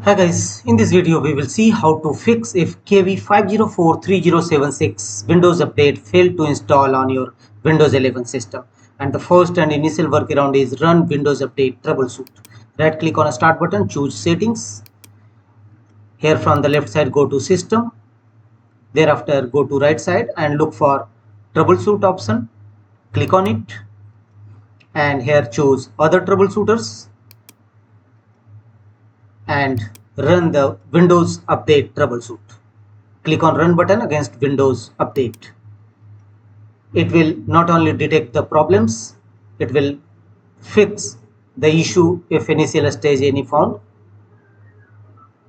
Hi guys, in this video we will see how to fix if KB5043076 Windows update failed to install on your Windows 11 system. And the first and initial workaround is run Windows update troubleshoot. Right click on a start button, choose settings. Here from the left side go to system. Thereafter go to right side and look for troubleshoot option. Click on it and here choose other troubleshooters and run the Windows Update troubleshoot. Click on Run button against Windows Update. It will not only detect the problems, it will fix the issue if initial stage any found.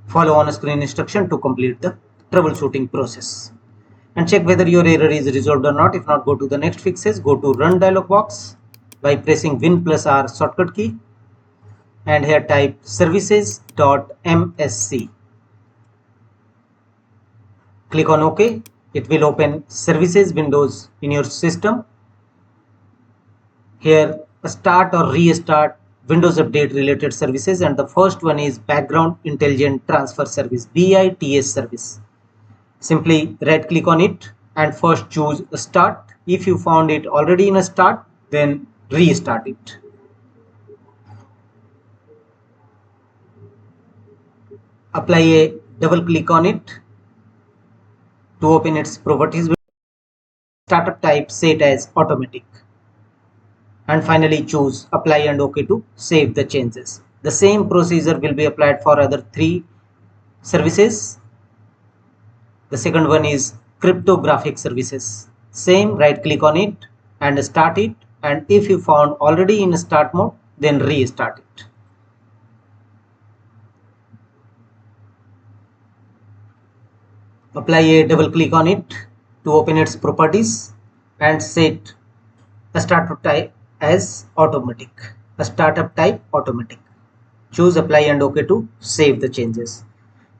Follow on screen instruction to complete the troubleshooting process. And check whether your error is resolved or not. If not, go to the next fixes. Go to Run dialog box by pressing Win plus R shortcut key. And here type services.msc. Click on OK. It will open services windows in your system. Here start or restart Windows Update related services, and the first one is Background Intelligent Transfer Service, BITS service. Simply right click on it and first choose start. If you found it already in a start, then restart it. Apply a double click on it to open its properties. Startup type set as automatic. And finally choose apply and OK to save the changes. The same procedure will be applied for other three services. The second one is cryptographic services. Same, right click on it and start it, and if you found already in start mode, then restart it. Apply a double click on it to open its properties and set a startup type as automatic, a startup type automatic. Choose apply and OK to save the changes.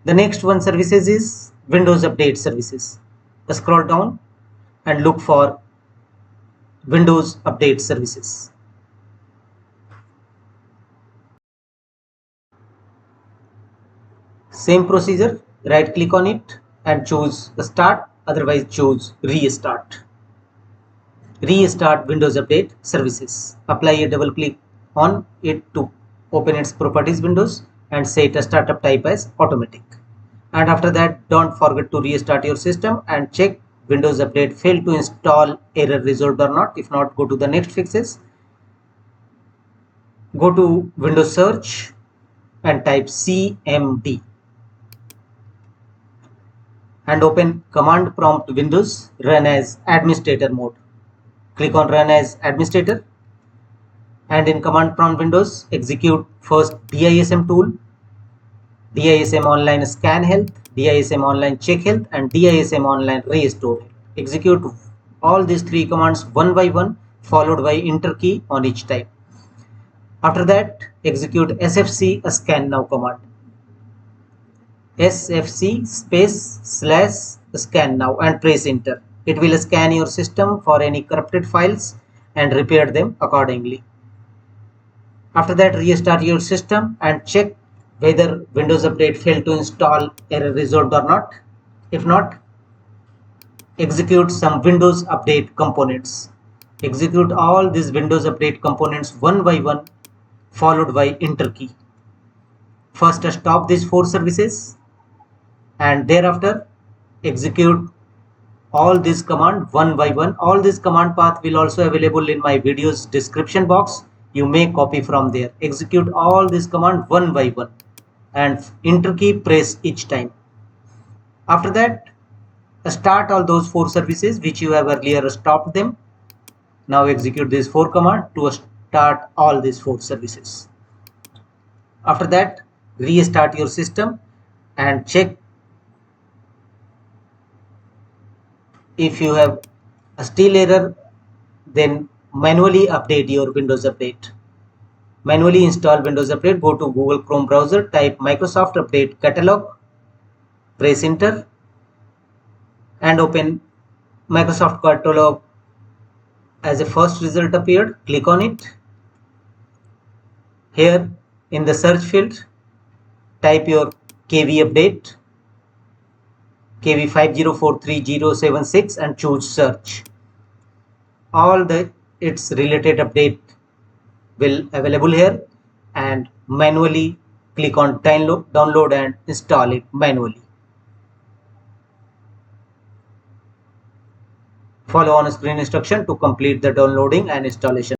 The next one services is Windows Update services. Scroll down and look for Windows Update services. Same procedure, right click on it and choose start, otherwise choose restart. Restart Windows Update services. Apply a double click on it to open its properties windows and set a startup type as automatic. And after that, don't forget to restart your system and check Windows Update failed to install, error resolved or not. If not, go to the next fixes. Go to Windows search and type cmd and open command prompt Windows, run as administrator mode. Click on run as administrator and in command prompt Windows execute first dism tool, dism online scanhealth, dism online checkhealth and dism online restorehealth. Execute all these three commands one by one, followed by enter key on each type. After that, execute sfc scan now command. sfc space / scan now and press enter. It will scan your system for any corrupted files and repair them accordingly. After that, restart your system and check whether Windows Update failed to install, error resolved or not. If not, execute some Windows Update components. Execute all these Windows Update components one by one, followed by enter key. First stop these four services and thereafter execute all these command one by one. All this command path will also available in my video's description box. You may copy from there. Execute all this command one by one and enter key press each time. After that, start all those four services which you have earlier stopped them. Now execute these four commands to start all these four services. After that, restart your system and check if you have a still error, then manually update your Windows Update. Manually install Windows Update. Go to Google Chrome browser, type Microsoft Update Catalog, press enter and open Microsoft Catalog. As a first result appeared, click on it. Here in the search field, type your KV update KB5043076 and choose search. All its related update will available here, and manually click on download and install it manually. Follow on screen instruction to complete the downloading and installation.